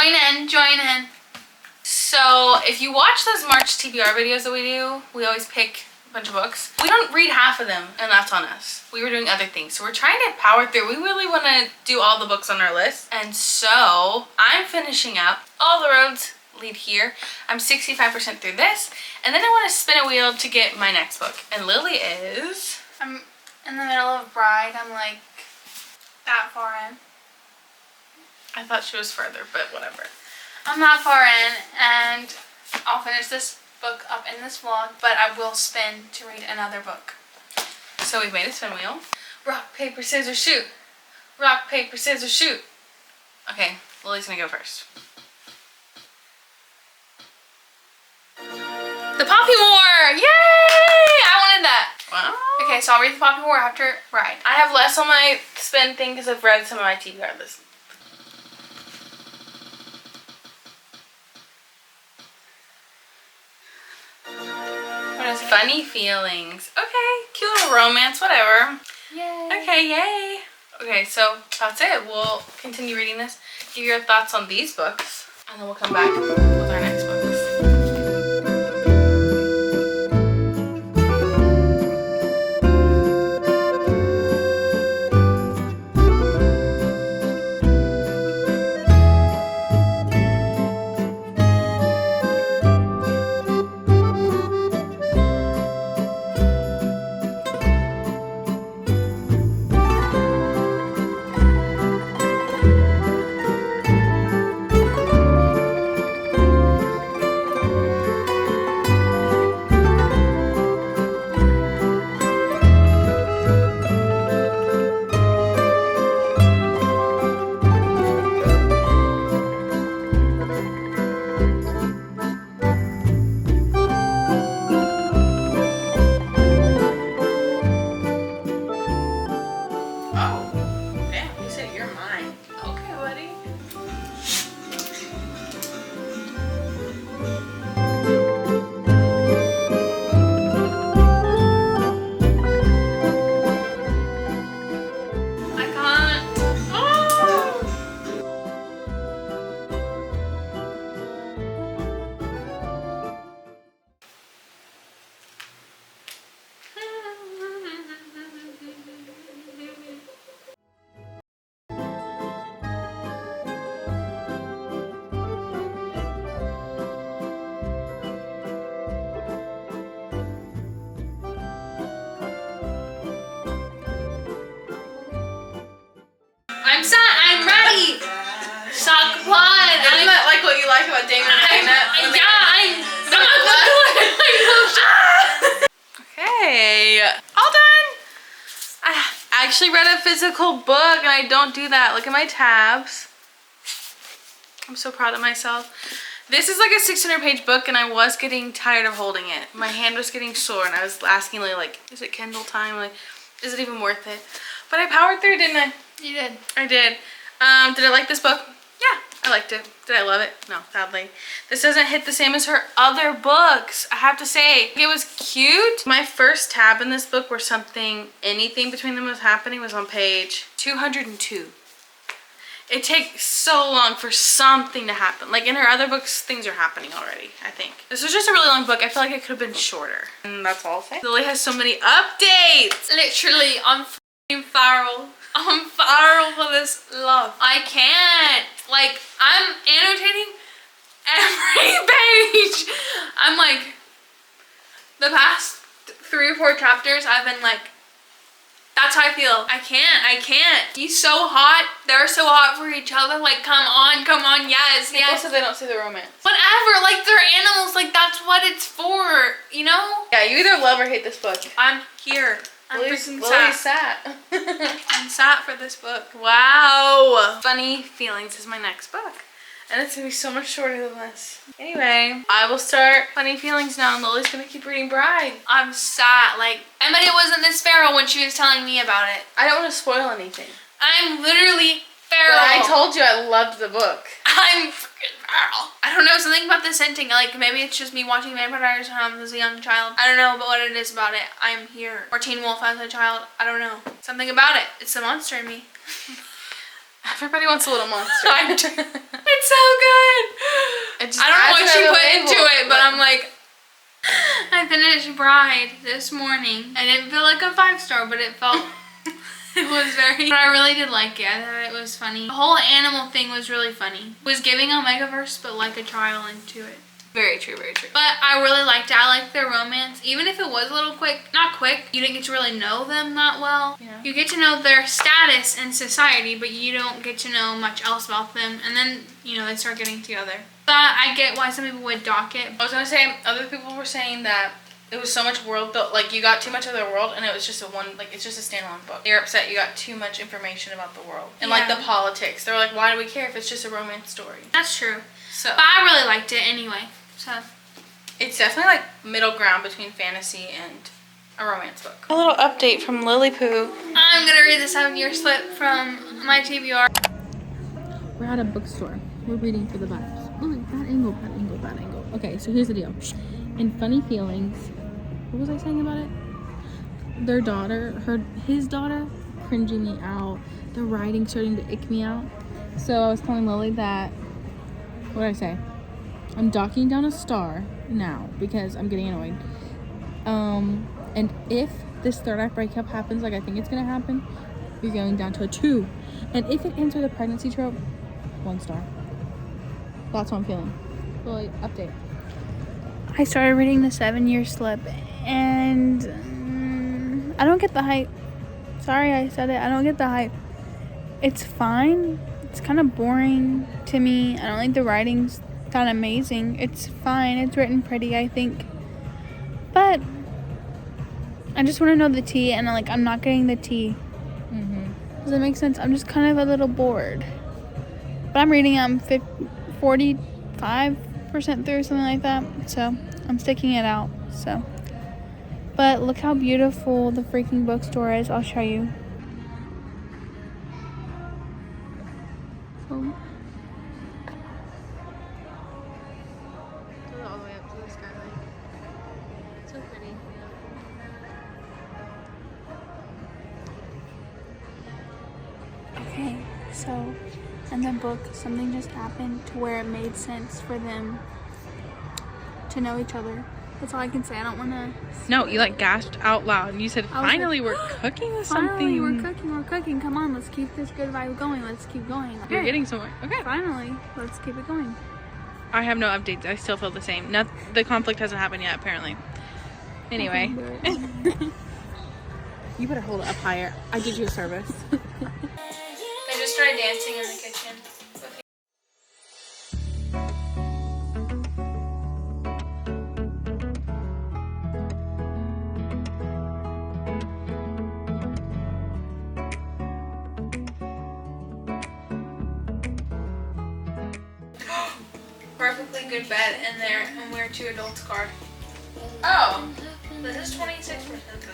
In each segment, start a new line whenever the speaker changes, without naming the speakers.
Join in, join in. So if you watch those March TBR videos that we do, we always pick a bunch of books. We don't read half of them, and that's on us. We were doing other things. So we're trying to power through. We really want to do all the books on our list. And so I'm finishing up All the Roads Lead Here. I'm 65% through this. And then I want to spin a wheel to get my next book. And Lily is...
I'm in the middle of Bride. I'm like that far in.
I thought she was further, but whatever.
I'm not far in, and I'll finish this book up in this vlog, but I will spin to read another book.
So we've made a spin wheel. Rock, paper, scissors, shoot. Rock, paper, scissors, shoot. Okay, Lily's gonna go first. The Poppy War! Yay! I wanted that. Wow.
Okay, so I'll read the Poppy War after Bride.
I have less on my spin thing because I've read some of my TBR lists. Funny Feelings. Okay, cute little romance, whatever.
Yay.
Okay, yay. Okay, so that's it. We'll continue reading this. Give your thoughts on these books, and then we'll come back with our next books.
I'm set. I'm ready. Shock applaud.
Isn't that like what you like about Damon and Dana? Okay, all done. I actually read a physical book, and I don't do that. Look at my tabs. I'm so proud of myself. This is like a 600-page book, and I was getting tired of holding it. My hand was getting sore, and I was asking Lily, like, is it Kindle time? Like, is it even worth it? But I powered through, didn't I?
You did.
I did. Did I like this book? Yeah, I liked it. Did I love it? No, sadly. This doesn't hit the same as her other books, I have to say. It was cute. My first tab in this book where anything between them was happening was on page 202. It takes so long for something to happen. Like in her other books, things are happening already, I think. This was just a really long book. I feel like it could have been shorter. And that's all I'll say. Lily has so many updates.
Literally, I'm f***ing viral. I'm viral for this love. I can't. Like, I'm annotating every page. I'm like, the past 3 or 4 chapters, I've been like, that's how I feel. I can't. He's so hot. They're so hot for each other. Like, come on, yes,
People
yes.
said they don't see the romance.
Whatever, like, they're animals. Like, that's what it's for, you know?
Yeah, you either love or hate this book.
I'm here. I'm freaking
sat.
I'm sat for this book.
Wow. Funny Feelings is my next book. And it's gonna be so much shorter than this. Anyway, I will start Funny Feelings now, and Lily's gonna keep reading Bride.
I'm sat, like, I bet it wasn't this feral when she was telling me about it.
I don't want to spoil anything.
I'm literally feral.
But I told you I loved the book.
I'm freaking feral. I don't know, something about the scenting. Like, maybe it's just me watching Vampire Diaries when I was a young child. I don't know, but what it is about it, I'm here. Or Teen Wolf as a child. I don't know. Something about it. It's the monster in me.
Everybody wants a little monster.
It's so good. I'm like, I finished Bride this morning. I didn't feel like a 5-star, but it felt, it was very, but I really did like it. I thought it was funny. The whole animal thing was really funny. It was giving a Megaverse, but like a trial into it.
Very true, very true.
But I really liked it. I liked their romance. Even if it was a little quick, not quick, you didn't get to really know them that well.
Yeah.
You get to know their status in society, but you don't get to know much else about them. And then, you know, they start getting together. But I get why some people would dock it.
I was gonna say, other people were saying that it was so much world built, like you got too much of their world and it was just it's just a standalone book. They're upset you got too much information about the world. And like the politics. They're like, why do we care if it's just a romance story?
That's true.
So,
but I really liked it anyway. So
it's definitely like middle ground between fantasy and a romance book. A little update from Lily Poo.
I'm gonna read the 7-year slip from my TBR.
We're at a bookstore. We're reading for the vibes. Oh, bad angle, bad angle, bad angle. Okay, so here's the deal. In Funny Feelings, what was I saying about it? Their daughter, his daughter, cringing me out. The writing starting to ick me out. So I was telling Lily that, what did I say? I'm docking down a star now because I'm getting annoyed. And if this third act breakup happens like I think it's gonna happen, you're going down to a 2. And if it ends with a pregnancy trope, 1 star. That's what I'm feeling. Lily, update.
I started reading the 7-year slip and I don't get the hype. Sorry I said it. I don't get the hype. It's fine. It's kind of boring to me. I don't think the writing's that amazing. It's fine. It's written pretty, I think. But I just want to know the tea, and I'm not getting the tea. Does that make sense? I'm just kind of a little bored. But I'm reading 45% through, something like that. So I'm sticking it out. So, but look how beautiful the freaking bookstore is. I'll show you. So,
all the way up to the skyline. So pretty.
okay, so in the book, something just happened to where it made sense for them to know each other. That's all I can say. I don't want to...
No, you gasped out loud and you said, finally we're cooking with something.
Finally, we're cooking. Come on, let's keep this good vibe going. Let's keep going. Okay.
You're getting somewhere. Okay.
Finally, let's keep it going.
I have no updates. I still feel the same. The conflict hasn't happened yet, apparently. Anyway. You better hold it up higher. I did you a service.
I just started dancing in the kitchen. Perfectly good bed in there, and we're 2 adults card.
Oh.
This is 26% though.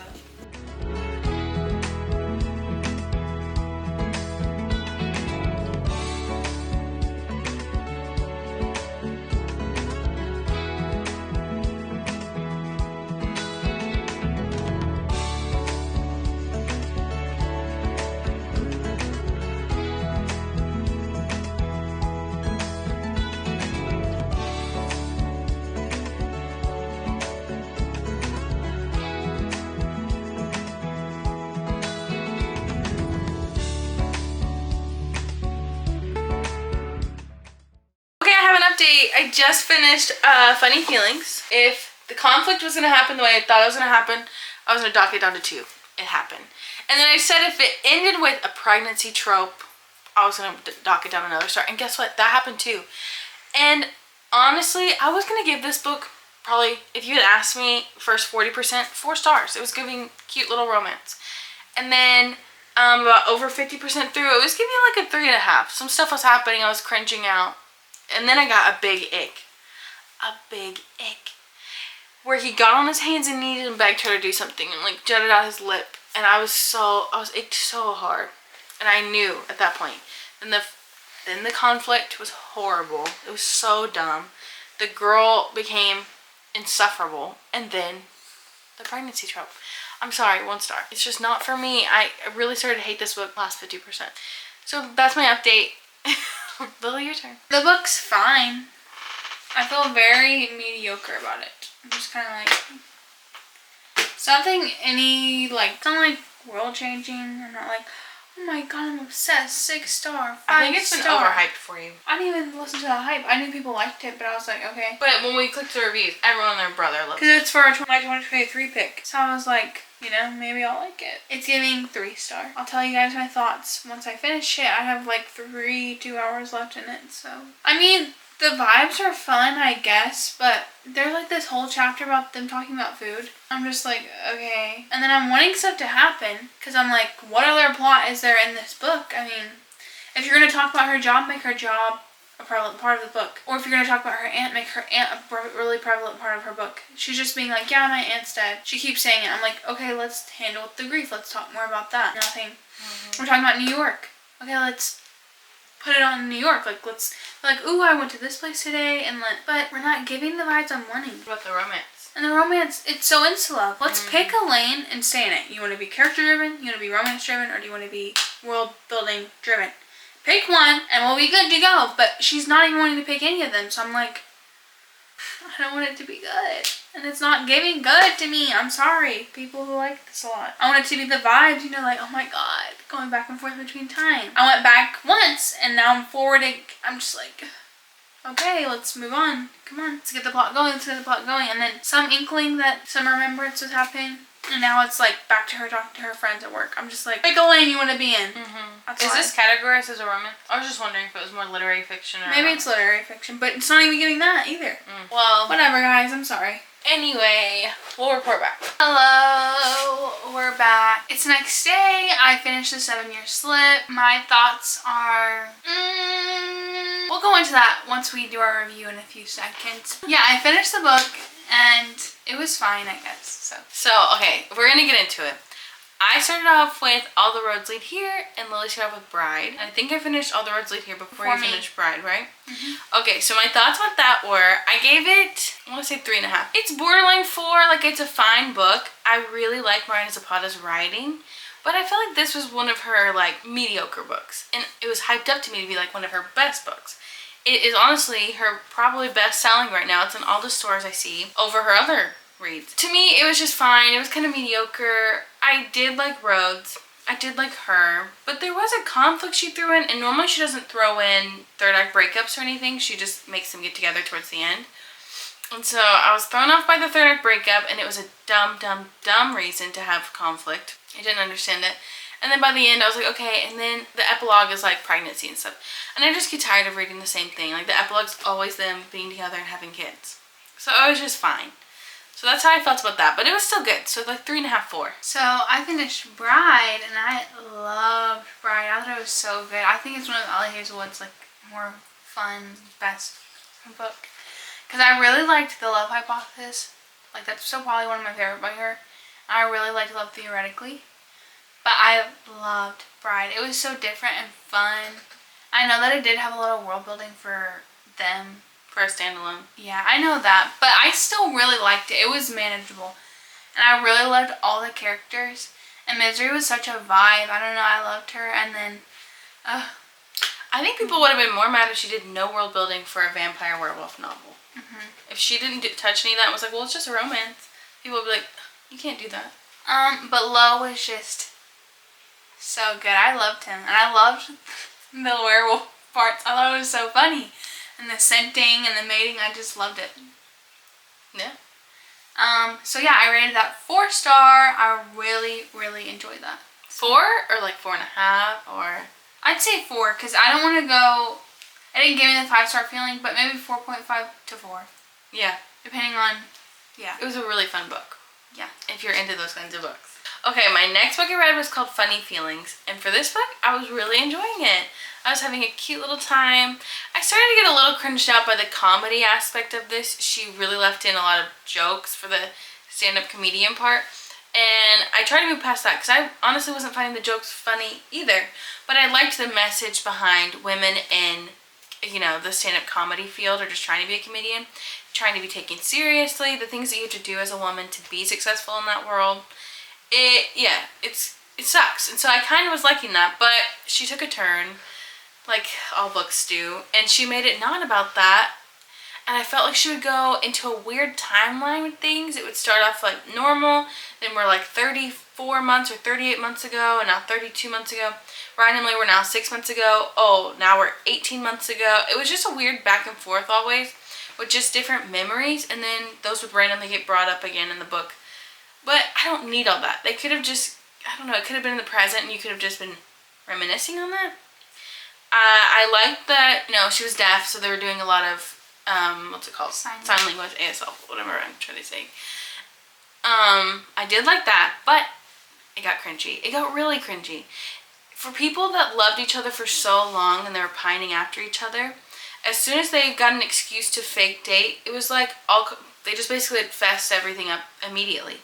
I just finished Funny Feelings. If the conflict was going to happen the way I thought it was going to happen, I was going to dock it down to 2. It happened. And then I said if it ended with a pregnancy trope, I was going to dock it down another star. And guess what? That happened too. And honestly, I was going to give this book probably, if you had asked me, first 40%, 4 stars. It was giving cute little romance. And then about over 50% through, it was giving like a 3.5. Some stuff was happening. I was cringing out. And then I got a big ick. A big ick. Where he got on his hands and knees and begged her to do something and jutted out his lip. And I was icked so hard. And I knew at that point. And then the conflict was horrible. It was so dumb. The girl became insufferable. And then the pregnancy trope. I'm sorry, 1 star. It's just not for me. I really started to hate this book last 50%. So that's my update. Lily, your turn.
The book's fine. I feel very mediocre about it. I'm just kind of like, it's nothing it's not like world changing. I'm not like, oh my god, I'm obsessed. 6-star, 5-star.
I think it's been overhyped for you.
I didn't even listen to the hype. I knew people liked it, but I was like, okay.
But when we clicked the reviews, everyone and their brother loves it.
Because it's for my 2023 pick. So I was like, you know, maybe I'll like it. It's giving 3-star. I'll tell you guys my thoughts once I finish it. I have like 2 hours left in it, so. I mean, the vibes are fun, I guess, but there's like this whole chapter about them talking about food. I'm just like, okay. And then I'm wanting stuff to happen, because I'm like, what other plot is there in this book? I mean, if you're going to talk about her job, make her job a prevalent part of the book. Or if you're going to talk about her aunt, make her aunt a really prevalent part of her book. She's just being like, yeah, my aunt's dead. She keeps saying it. I'm like, okay, let's handle the grief. Let's talk more about that. Nothing. We're talking about New York. Okay, let's put it on New York. Like, let's, like, ooh, I went to this place today, and but we're not giving the vibes I'm wanting.
What about the romance?
And the romance, it's so insular. Let's pick a lane and stay in it. You want to be character driven, you want to be romance driven, or do you want to be world building driven? Pick one, and we'll be good to go. But she's not even wanting to pick any of them, so I'm like, I don't want it to be good. And it's not giving good to me. I'm sorry, people who like this a lot. I want it to be the vibes, you know, like, oh my god, going back and forth between time. I went back once, and now I'm forwarding. I'm just like, okay, let's move on. Come on, let's get the plot going, And then some inkling that some remembrance was happening. And now it's like back to her talking to her friends at work. I'm just like, pick a lane you want to be in.
Is this categorized as a romance? I was just wondering if it was more literary fiction or
maybe it's literary fiction, but it's not even giving that either.
Well,
whatever, guys. I'm sorry.
Anyway, we'll report back.
Hello, we're back. It's the next day. I finished the 7-year slip. My thoughts are, we'll go into that once we do our review in a few seconds. Yeah, I finished the book and it was fine, I guess.
So okay, we're gonna get into it. I started off with All the Roads Lead Here, and Lily started off with Bride. And I think I finished All the Roads Lead Here before you finished Bride, right? Okay, so my thoughts about that were, I gave it, I want to say 3.5. It's borderline 4, like it's a fine book. I really like Marina Zapata's writing, but I felt like this was one of her like mediocre books. And it was hyped up to me to be like one of her best books. It is honestly her probably best selling right now. It's in all the stores I see over her other reads. To me, it was just fine. It was kind of mediocre. I did like Rhodes. I did like her. But there was a conflict she threw in, and normally she doesn't throw in third act breakups or anything. She just makes them get together towards the end. And so I was thrown off by the third act breakup, and it was a dumb reason to have conflict. I didn't understand it. And then by the end, I was like, okay. And then the epilogue is like pregnancy and stuff. And I just get tired of reading the same thing. Like the epilogue's always them being together and having kids. So it was just fine. So that's how I felt about that. But it was still good. So like 3.5, 4.
So I finished Bride, and I loved Bride. I thought it was so good. I think it's one of Ellie Hazelwood's like more fun, best book. Because I really liked The Love Hypothesis. Like that's still probably one of my favorite by her. I really liked Love Theoretically. But I loved Bride. It was so different and fun. I know that it did have a little world building for them.
For a standalone.
Yeah, I know that. But I still really liked it. It was manageable. And I really loved all the characters. And Misery was such a vibe. I don't know. I loved her. And then,
I think people would have been more mad if she did no world building for a vampire werewolf novel. If she didn't touch any of that and was like, well, it's just a romance. People would be like, you can't do that.
But Lo was just so good. I loved him. And I loved the werewolf parts. I thought it was so funny. And the scenting and the mating, I just loved it.
Yeah.
So yeah, I rated that 4-star. I really enjoyed that.
4 or like 4.5 or?
I'd say 4 because I don't want to go. It didn't give me the 5-star feeling, but maybe 4.5 to 4.
Yeah.
Depending on, yeah.
It was a really fun book.
Yeah.
If you're into those kinds of books. Okay, my next book I read was called Funny Feelings. And for this book, I was really enjoying it. I was having a cute little time. I started to get a little cringed out by the comedy aspect of this. She really left in a lot of jokes for the stand-up comedian part. And I tried to move past that because I honestly wasn't finding the jokes funny either. But I liked the message behind women in, you know, the stand-up comedy field or just trying to be a comedian. Trying to be taken seriously. The things that you have to do as a woman to be successful in that world. It sucks. And so I kind of was liking that. But she took a turn. Like all books do, and she made it not about that. and I felt like she would go into a weird timeline with things. It would start off like normal, then we're like 34 months or 38 months ago, and now 32 months ago. Randomly, we're now 6 months ago. Oh, now we're 18 months ago. It was just a weird back and forth always with just different memories, and then those would randomly get brought up again in the book. But I don't need all that. They could have just, I don't know, it could have been in the present and you could have just been reminiscing on that. I liked that, you know, she was deaf, so they were doing a lot of, what's it called? Sign language, ASL, whatever I'm trying to say. I did like that, but it got cringy. It got really cringy. For people that loved each other for so long and they were pining after each other, as soon as they got an excuse to fake date, it was like they just basically fessed everything up immediately.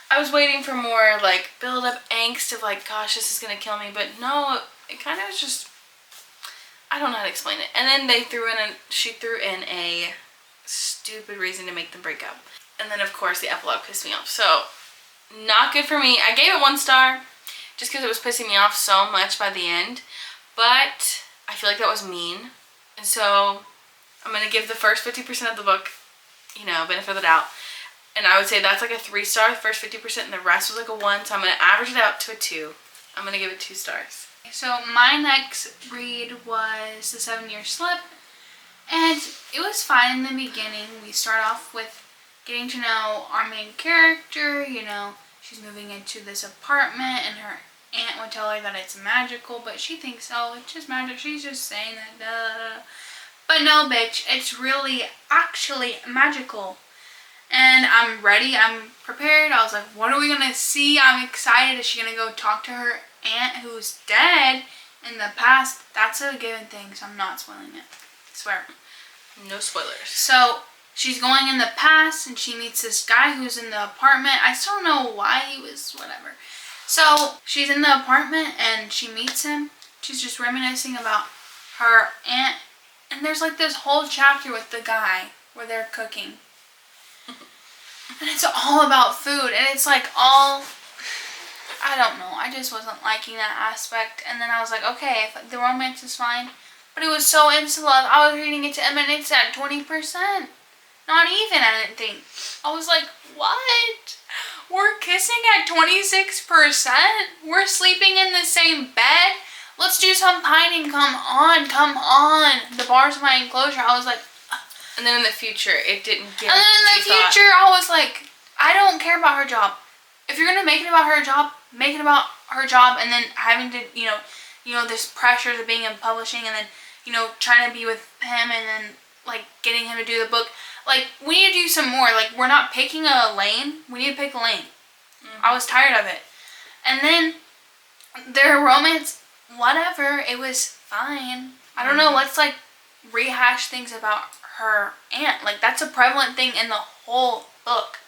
I was waiting for more like build up angst of like, gosh, this is gonna kill me, but no, it kind of was just, I don't know how to explain it. And then she threw in a stupid reason to make them break up. And then of course the epilogue pissed me off. So not good for me. I gave it 1 star just because it was pissing me off so much by the end, but I feel like that was mean. And so I'm gonna give the first 50% of the book, you know, benefit of the doubt. And I would say that's like a 3 star, the first 50%, and the rest was like a 1. So I'm gonna average it out to a 2. I'm gonna give it 2 stars.
So my next read was The 7-Year Slip, and it was fine in the beginning. We start off with getting to know our main character. You know, she's moving into this apartment, and her aunt would tell her that it's magical, but she thinks, oh, it's just magic. She's just saying that, duh. But no, bitch, it's really actually magical. And I'm ready. I'm prepared. I was like, what are we gonna see? I'm excited. Is she gonna go talk to her aunt who's dead in the past? That's a given thing, so I'm not spoiling it. I swear.
No spoilers.
So she's going in the past and she meets this guy who's in the apartment. I still don't know why he was whatever. So she's in the apartment and she meets him. She's just reminiscing about her aunt. And there's like this whole chapter with the guy where they're cooking. And it's all about food. And it's like all, I don't know. I just wasn't liking that aspect. And then I was like, okay, if the romance is fine. But it was so insta-love. I was reading it to Emma and it's at 20%. Not even, I didn't think. I was like, what? We're kissing at 26%? We're sleeping in the same bed? Let's do some pining. Come on, come on. The bar's my enclosure. I was like,
and then in the future, it didn't get.
And then in the future, I was like, I don't care about her job. If you're gonna make it about her job, make it about her job, and then having to, you know, this pressure of being in publishing, and then, you know, trying to be with him, and then like getting him to do the book. Like, we need to do some more. Like, we're not picking a lane. We need to pick a lane. I was tired of it. And then their romance, whatever, it was fine. I don't know. Let's like rehash things about her aunt. Like, that's a prevalent thing in the whole book.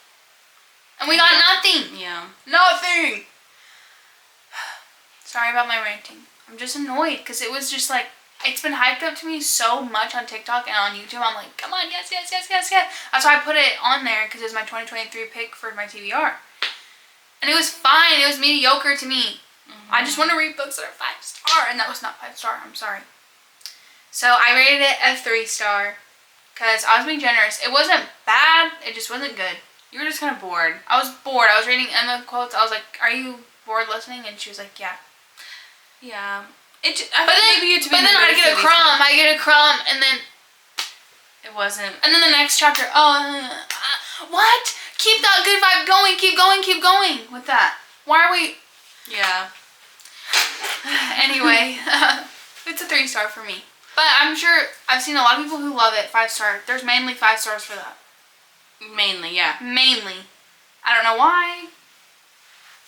And we got nothing.
Yeah.
Nothing. Sorry about my ranting. I'm just annoyed because it was just like, it's been hyped up to me so much on TikTok and on YouTube. I'm like, come on, yes, yes, yes, yes, yes. That's why I put it on there, because it's my 2023 pick for my TBR. And it was fine. It was mediocre to me. I just want to read books that are 5-star, and that was not 5-star. I'm sorry. So I rated it a 3-star because I was being generous. It wasn't bad. It just wasn't good.
You were just kind of bored.
I was bored. I was reading Emma quotes. I was like, are you bored listening? And she was like, yeah.
Yeah.
But then I get a crumb, and then
it wasn't.
And then the next chapter, what? Keep that good vibe going, keep going with that. Why are we?
Yeah.
Anyway, it's a 3-star for me. But I'm sure I've seen a lot of people who love it 5-star. There's mainly 5 stars for that.
Mainly, yeah.
Mainly. I don't know why.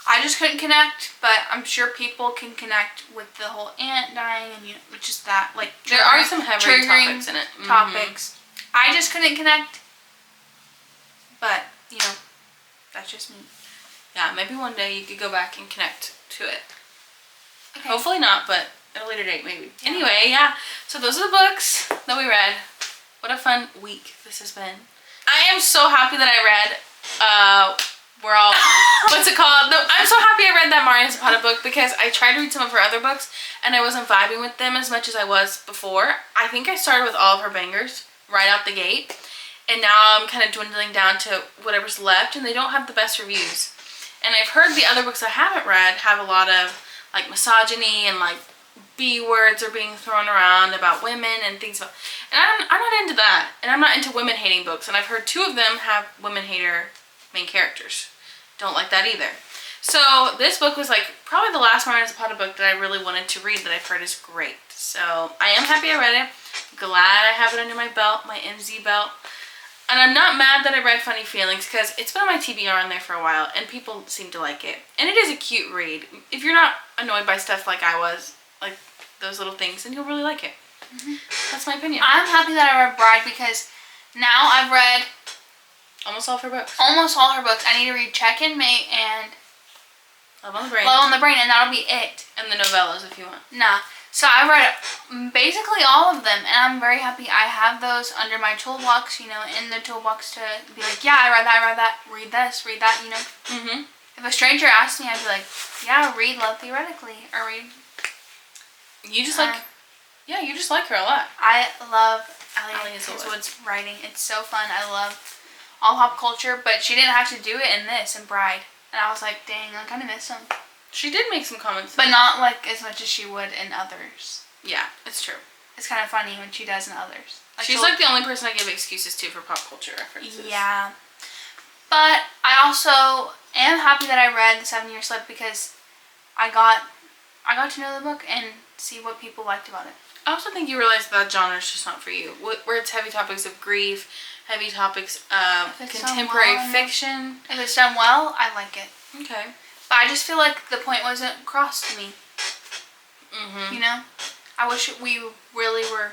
I just couldn't connect, but I'm sure people can connect with the whole aunt dying and, you know, just that, like,
there are some heavy topics in it.
Topics. I just couldn't connect, but, you know, that's just me.
Yeah, maybe one day you could go back and connect to it.
Okay.
Hopefully not, but at a later date, maybe. Yeah. Anyway, yeah. So those are the books that we read. What a fun week this has been. I am so happy that I read, we're all, what's it called? No, I'm so happy I read that Mariana Zapata book because I tried to read some of her other books and I wasn't vibing with them as much as I was before. I think I started with all of her bangers right out the gate. and now I'm kind of dwindling down to whatever's left, and they don't have the best reviews. And I've heard the other books I haven't read have a lot of like misogyny and like B words are being thrown around about women and things about, and I'm not into that, and I'm not into women hating books, and I've heard 2 of them have women hater main characters. Don't like that either. So this book was like probably the last Marion Zapata book that I really wanted to read that I've heard is great. So I am happy I read it. Glad I have it under my belt, my MZ belt. And I'm not mad that I read Funny Feelings because it's been on my TBR on there for a while and people seem to like it. And it is a cute read. If you're not annoyed by stuff like I was, like those little things, then you'll really like it. That's my opinion.
I'm happy that I read Bride because now I've read
Almost all of her books.
almost all her books. I need to read Check and Mate and
Love on the Brain.
Love on the Brain, and that'll be it.
And the novellas if you want.
Nah. So I read basically all of them, and I'm very happy I have those under my toolbox, you know, in the toolbox to be like, yeah, I read that, read this, read that, you know. If a stranger asked me, I'd be like, yeah, read Love Theoretically, or read.
You just like, yeah, you just like her a lot.
I love Allie
Hazelwood's
Hazelwood's writing. It's so fun. I love all pop culture, but she didn't have to do it in this, in Bride. And I was like, dang, I kind of miss them.
She did make some comments.
But not like as much as she would in others.
Yeah, it's true.
It's kind of funny when she does in others. Like
She's like the only person I give excuses to for pop culture references.
Yeah. But I also am happy that I read The 7-Year Slip because I got to know the book and see what people liked about it.
I also think you realize that genre is just not for you. Where it's heavy topics of grief, heavy topics of contemporary fiction.
If it's done well, I like it.
Okay.
But I just feel like the point wasn't crossed to me. You know? I wish we really were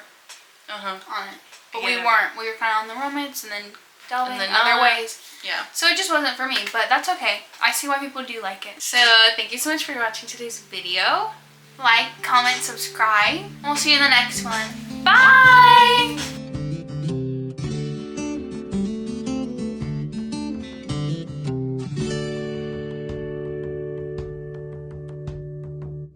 on it. But we weren't. We were kind of on the romance and then delving in other ways.
Yeah.
So it just wasn't for me, but that's okay. I see why people do like it.
So thank you so much for watching today's video.
Like, comment, subscribe. We'll see you in the next one. Bye!